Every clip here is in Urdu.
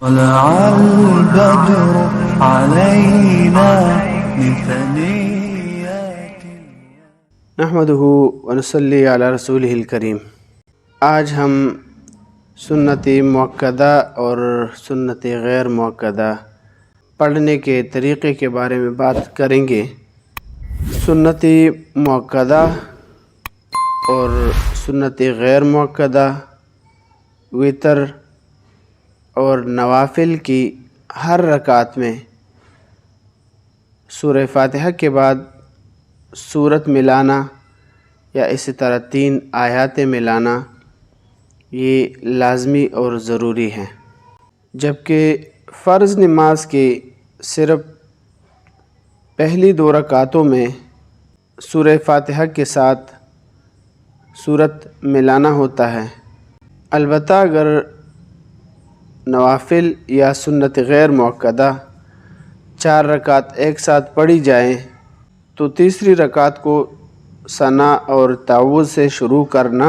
طلع البدر علينا من ثنيات نحمده ونصلی علی رسولہ الکریم۔ آج ہم سنت مؤکدہ اور سنت غیر مؤکدہ پڑھنے کے طریقے کے بارے میں بات کریں گے۔ سنت مؤکدہ اور سنت غیر مؤکدہ، وتر اور نوافل کی ہر رکعت میں سورہ فاتحہ کے بعد سورت ملانا یا اسی طرح 3 آیات ملانا یہ لازمی اور ضروری ہے، جبکہ فرض نماز کی صرف پہلی 2 رکعتوں میں سورہ فاتحہ کے ساتھ سورت ملانا ہوتا ہے۔ البتہ اگر نوافل یا سنت غیر مؤکدہ 4 رکعت ایک ساتھ پڑھی جائیں تو تیسری رکعت کو ثنا اور تعوذ سے شروع کرنا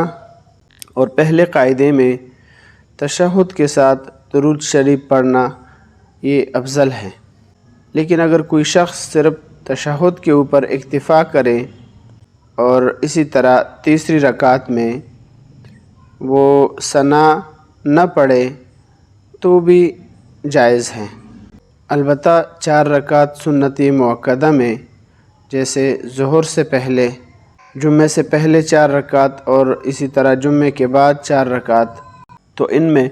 اور پہلے قاعدے میں تشہد کے ساتھ درود شریف پڑھنا یہ افضل ہے۔ لیکن اگر کوئی شخص صرف تشہد کے اوپر اکتفا کرے اور اسی طرح تیسری رکعت میں وہ ثنا نہ پڑھے تو بھی جائز ہے۔ البتہ 4 رکعت سنت مؤکدہ میں جیسے ظہر سے پہلے، جمعے سے پہلے 4 رکعت اور اسی طرح جمعے کے بعد 4 رکعت، تو ان میں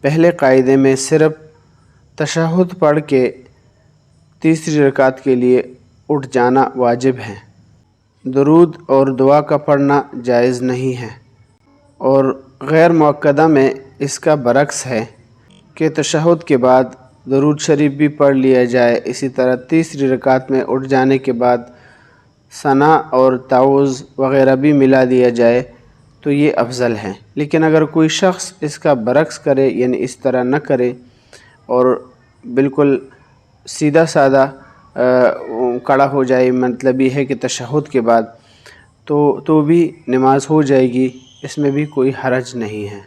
پہلے قاعدے میں صرف تشہد پڑھ کے تیسری رکعت کے لیے اٹھ جانا واجب ہے۔ درود اور دعا کا پڑھنا جائز نہیں ہے۔ اور غیر مؤکدہ میں اس کا برعکس ہے کہ تشہد کے بعد درود شریف بھی پڑھ لیا جائے، اسی طرح تیسری رکعت میں اٹھ جانے کے بعد ثنا اور تعوذ وغیرہ بھی ملا دیا جائے تو یہ افضل ہے۔ لیکن اگر کوئی شخص اس کا برعکس کرے، یعنی اس طرح نہ کرے اور بالکل سیدھا سادہ کھڑا ہو جائے، مطلب یہ ہے کہ تشہد کے بعد تو بھی نماز ہو جائے گی، اس میں بھی کوئی حرج نہیں ہے۔